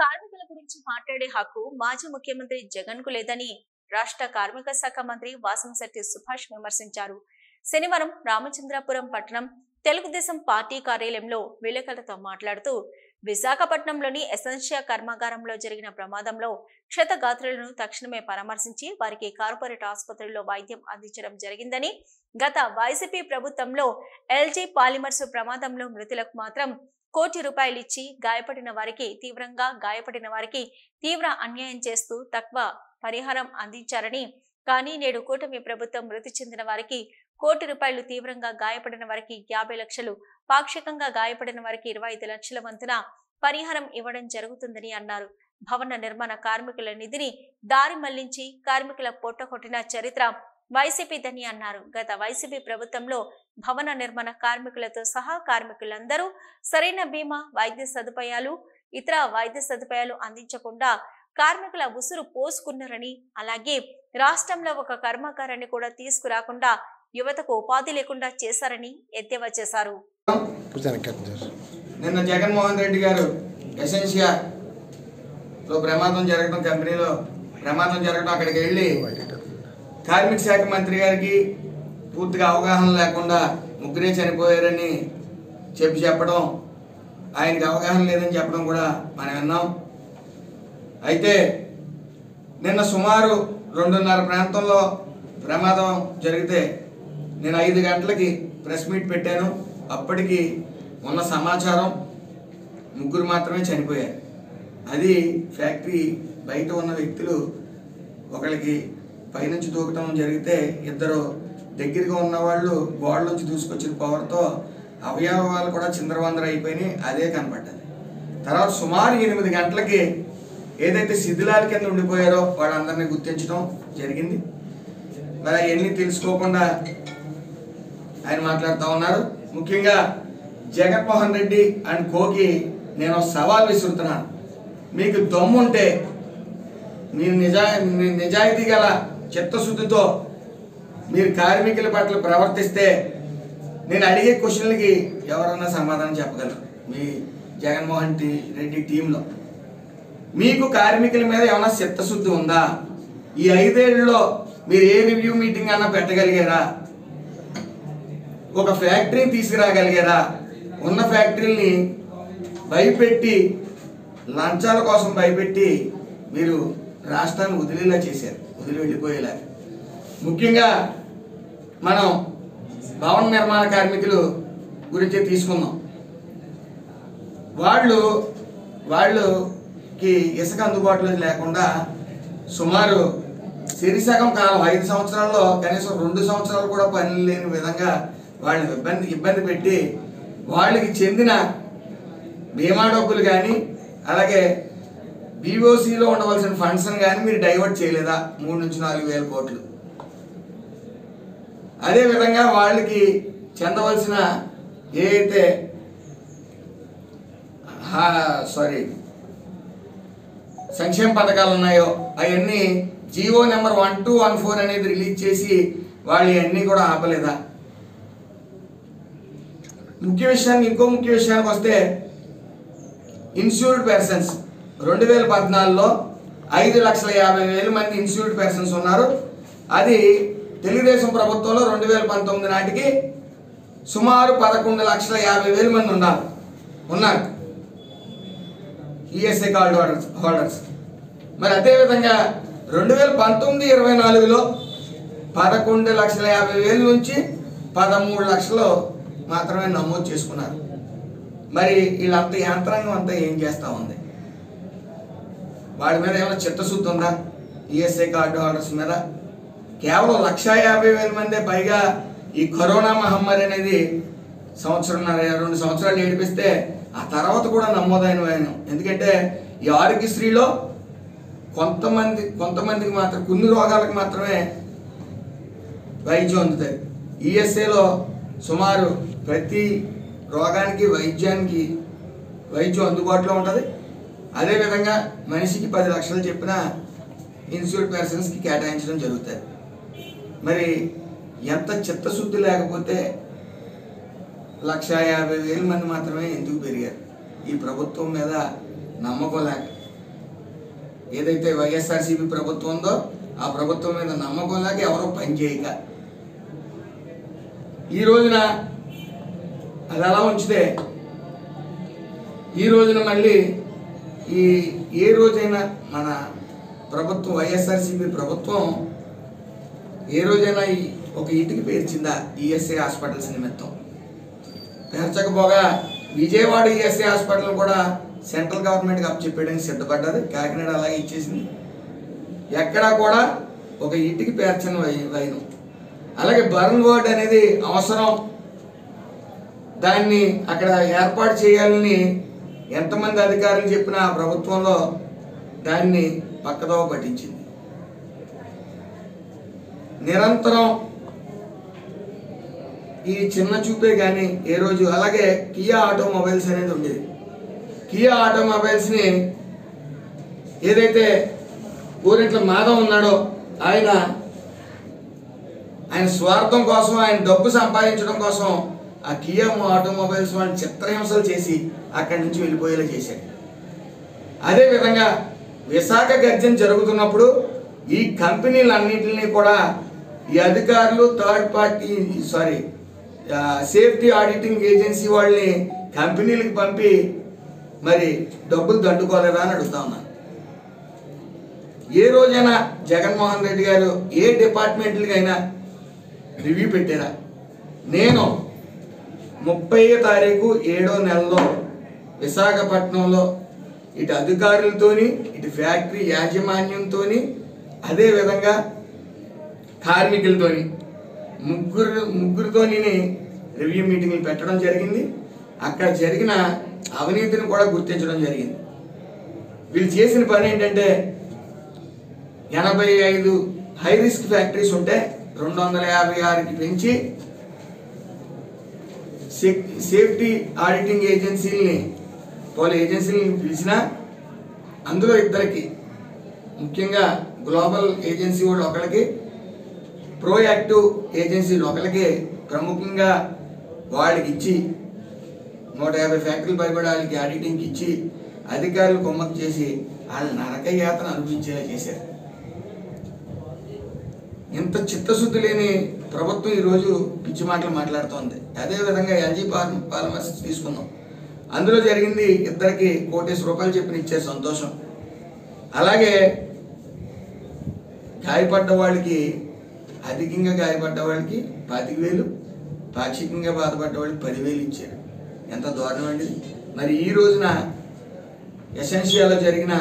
కార్మికుల గురించి మాట్లాడే హక్కు మాజీ ముఖ్యమంత్రి జగన్ కు లేదని రాష్ట్ర కార్మిక శాఖ మంత్రి వాసంశెట్టి సుభాష్ విమర్శించారు. శనివారం రామచంద్రాపురం పట్టణం తెలుగుదేశం పార్టీ కార్యాలయంలో విలేకరులతో మాట్లాడుతూ విశాఖపట్నంలోని ఎసెన్షియా కర్మాగారంలో జరిగిన ప్రమాదంలో క్షతగాత్రులను తక్షణమే పరామర్శించి వారికి కార్పొరేట్ ఆసుపత్రిలో వైద్యం అందించడం జరిగిందని, గత వైసీపీ ప్రభుత్వంలో ఎల్జీ పాలిమర్స్ ప్రమాదంలో మృతులకు మాత్రం ₹1 కోటి ఇచ్చి తీవ్రంగా గాయపడిన వారికి తీవ్ర అన్యాయం చేస్తూ తక్కువ పరిహారం అందించారని, కానీ నేడు కూటమి ప్రభుత్వం మృతి చెందిన వారికి ₹1 కోటి, తీవ్రంగా గాయపడిన వారికి 50 లక్షలు, పాక్షికంగా గాయపడిన వారికి 25 లక్షల వంతున పరిహారం ఇవ్వడం జరుగుతుందని అన్నారు. భవన నిర్మాణ కార్మికుల నిధిని దారి మళ్లించి కార్మికుల పొట్టకొట్టిన చరిత్ర వైసీపీదని అన్నారు. గత వైసీపీ ప్రభుత్వంలో భవన నిర్మాణ కార్మికులతో సహా కార్మికులందరూ సరైన బీమా, వైద్య సదుపాయాలు, ఇతర వైద్య సదుపాయాలు అందించకుండా కార్మికుల ఉసురు పోసుకున్నారని, అలాగే రాష్ట్రంలో ఒక కర్మాగారాన్ని కూడా తీసుకురాకుండా యువతకు ఉపాధి లేకుండా చేశారని ఎద్దేవా చేశారు. నిన్న జగన్మోహన్ రెడ్డి గారు ఎసెన్షియాలో ప్రమాదం జరగడం, కంపెనీలో ప్రమాదం జరగడం, అక్కడికి వెళ్ళి కార్మిక శాఖ మంత్రి గారికి పూర్తిగా అవగాహన లేకుండా ముగ్గురే చనిపోయారని చెప్పడం, ఆయనకి అవగాహన లేదని చెప్పడం కూడా మనం విన్నాం. అయితే నిన్న సుమారు 2:30 ప్రాంతంలో ప్రమాదం జరిగితే నేను 5 గంటలకి ప్రెస్ మీట్ పెట్టాను. అప్పటికి ఉన్న సమాచారం 3 మాత్రమే చనిపోయారు. అది ఫ్యాక్టరీ బయట ఉన్న వ్యక్తులు ఒకరికి పైనుంచి దూకటం జరిగితే 2 దగ్గరగా ఉన్నవాళ్ళు గోడ నుంచి దూసుకొచ్చిన పవర్తో అవయవాలు కూడా చిందరవందర అయిపోయినాయి. అదే కనపడ్డది. తర్వాత సుమారు 8 గంటలకి ఏదైతే శిథిలాల కింద ఉండిపోయారో వాళ్ళందరినీ గుర్తించడం జరిగింది. మరి అవన్నీ తెలుసుకోకుండా ఆయన మాట్లాడుతూ ఉన్నారు. ముఖ్యంగా జగన్మోహన్ రెడ్డి అండ్ కోకి నేను సవాల్ విసురుతున్నాను. మీకు దమ్ముంటే మీరు నిజాయితీ గల చిత్తశుద్ధితో మీరు కార్మికుల పట్ల ప్రవర్తిస్తే నేను అడిగే క్వశ్చన్లకి ఎవరన్నా సమాధానం చెప్పగలరు. మీ జగన్మోహన్ రెడ్డి టీంలో మీకు కార్మికుల మీద ఏమైనా చిత్తశుద్ధి ఉందా? ఈ 5 ఏళ్లలో మీరు ఏ రివ్యూ మీటింగ్ అన్నా పెట్టగలిగారా? ఒక ఫ్యాక్టరీని తీసుకురాగలిగారా? ఉన్న ఫ్యాక్టరీని భయపెట్టి, లంచాల కోసం భయపెట్టి మీరు రాష్ట్రాన్ని వదిలేలా చేశారు, వదిలి వెళ్ళిపోయేలా. ముఖ్యంగా మనం భవన నిర్మాణ కార్మికులు గురించి తీసుకుందాం. వాళ్ళకి ఇసుక అందుబాటులో లేకుండా సుమారు సిరిసగం కాలం 5 సంవత్సరాల్లో కనీసం 2 సంవత్సరాలు కూడా పని లేని విధంగా వాళ్ళని ఇబ్బంది పెట్టి వాళ్ళకి చెందిన బీమా డబ్బులు కానీ, అలాగే బీఓసీలో ఉండవలసిన ఫండ్స్ కానీ మీరు డైవర్ట్ చేయలేదా? 3 నుంచి 4 వేల కోట్లు. అదేవిధంగా వాళ్ళకి చెందవలసిన ఏదైతే సంక్షేమ పథకాలు ఉన్నాయో అవన్నీ జీవో నెంబర్ 1214 అనేది రిలీజ్ చేసి వాళ్ళు అన్నీ కూడా ఆపలేదా? ఇంకో ముఖ్య విషయానికి వస్తే ఇన్సూర్డ్ పర్సన్స్ 2014లో 5,50,000 మంది ఇన్సూర్డ్ పర్సన్స్ ఉన్నారు. అది తెలుగుదేశం ప్రభుత్వంలో 2019 నాటికి సుమారు 11,50,000 మంది ఉన్నారు ఈఎస్ఐ కార్డు హోల్డర్స్. మరి అదేవిధంగా 2019-24లో 11,50,000 నుంచి 13 లక్షలు మాత్రమే నమోదు చేసుకున్నారు. మరి వీళ్ళంతా యంత్రాంగం అంతా ఏం చేస్తూ ఉంది? వాడి మీద ఏమైనా చిత్తశుద్ధి ఉందా? ఈఎస్ఐ కార్డు హోల్డర్స్ మీద కేవలం 1,50,000 మందే. పైగా ఈ కరోనా మహమ్మారి అనేది 1.5-2 సంవత్సరాలు ఏడిపిస్తే ఆ తర్వాత కూడా నమోదైన. ఎందుకంటే ఈ ఆరోగ్యశ్రీలో కొంతమందికి మాత్రం కొన్ని రోగాలకు మాత్రమే వైద్యం అందుతుంది. ఈఎస్ఐలో సుమారు ప్రతి రోగానికి వైద్యం అందుబాటులో ఉంటుంది. అదేవిధంగా మనిషికి 10 లక్షలు చెప్పిన ఇన్సూర్డ్ పర్సన్స్కి కేటాయించడం జరుగుతుంది. మరి ఎంత చిత్తశుద్ధి లేకపోతే 1,50,000 మంది మాత్రమే ఎందుకు పెరిగారు? ఈ ప్రభుత్వం మీద నమ్మకం లేక. ఏదైతే వైఎస్ఆర్సీపీ ప్రభుత్వం ఉందో ఆ ప్రభుత్వం మీద నమ్మకం లేక ఎవరో పనిచేయక ఈ రోజున అది అలా ఉంచితే ఈ రోజున మళ్ళీ ఏ రోజైనా మన ప్రభుత్వం వైఎస్ఆర్సీపీ ప్రభుత్వం ఏ రోజైనా ఒక ఇటుకి పేర్చిందా ఈఎస్ఐ హాస్పిటల్స్ నిమిత్తం? పేర్చకపోగా విజయవాడ ఈఎస్ఐ హాస్పిటల్ కూడా సెంట్రల్ గవర్నమెంట్కి అప్పచెప్పేయడానికి సిద్ధపడ్డది. కాకినాడ అలాగే ఇచ్చేసింది. ఎక్కడా కూడా ఒక ఇటుకి పేర్చని వైను. అలాగే బర్న్ వార్డ్ అనేది అవసరం, దాన్ని అక్కడ ఏర్పాటు చేయాలని ఎంతమంది అధికారులు చెప్పినా ఆ ప్రభుత్వంలో దాన్ని పక్కదోవ పట్టించింది. నిరంతరం ఈ చిన్న చూపే కానీ ఏ రోజు. అలాగే కియా ఆటోమొబైల్స్ అనేది ఉండేది. కియా ఆటోమొబైల్స్ని ఏదైతే ఊరింట్ల మాధవ్ ఉన్నాడో ఆయన స్వార్థం కోసం, ఆయన డబ్బు సంపాదించడం కోసం ఆ కియా ఆటోమొబైల్స్ వాళ్ళని చిత్రహింసలు చేసి అక్కడి నుంచి వెళ్ళిపోయేలా చేశాడు. అదేవిధంగా విశాఖ గర్జన జరుగుతున్నప్పుడు ఈ కంపెనీలన్నింటినీ కూడా ఈ అధికారులు సేఫ్టీ ఆడిటింగ్ ఏజెన్సీ వాళ్ళని కంపెనీలకు పంపి మరి డబ్బులు దండుకోలేదా అని అడుగుతా ఉన్నాను. ఏ రోజైనా జగన్మోహన్ రెడ్డి గారు ఏ డిపార్ట్మెంట్లకైనా రివ్యూ పెట్టారా? నేను 30వ తారీఖు 7వ నెలలో విశాఖపట్నంలో ఇటు అధికారులతోని, ఇటు ఫ్యాక్టరీ యాజమాన్యంతోని, అదేవిధంగా కార్మికులతోని ముగ్గురితోని రివ్యూ మీటింగ్లు పెట్టడం జరిగింది. అక్కడ జరిగిన అవినీతిని కూడా గుర్తించడం జరిగింది. వీళ్ళు చేసిన పని ఏంటంటే 85 హై రిస్క్ ఫ్యాక్టరీస్ ఉంటే 256కి పెంచి సేఫ్టీ ఆడిటింగ్ ఏజెన్సీలని పిలిచినా అందులో ఇద్దరికి, ముఖ్యంగా గ్లోబల్ ఏజెన్సీ వాళ్ళు ఒకరికి, ప్రోయాక్టివ్ ఏజెన్సీలు ఒకరికి ప్రముఖంగా వాళ్ళకి ఇచ్చి 150 ఫ్యాక్టరీలు పైబడి వాళ్ళకి ఆడిటింగ్కి ఇచ్చి అధికారులు కొమ్మకు చేసి వాళ్ళ నరక యాతన అనుభవించేలా చేశారు. ఇంత చిత్తశుద్ధి లేని ప్రభుత్వం ఈరోజు పిచ్చి మాటలు మాట్లాడుతోంది. అదేవిధంగా ఎల్జీ పాలిమర్స్ తీసుకున్నాం. అందులో జరిగింది ఇద్దరికి ₹1,00,00,000 చెప్పిన ఇచ్చే సంతోషం. అలాగే గాయపడ్డ వాళ్ళకి, అధికంగా గాయపడ్డ వాళ్ళకి 25,000, పాక్షికంగా బాధపడ్డ వాళ్ళకి 10,000 ఇచ్చారు. ఎంత దారుణం అండి. మరి ఈ రోజున ఎసెన్షియాలో జరిగిన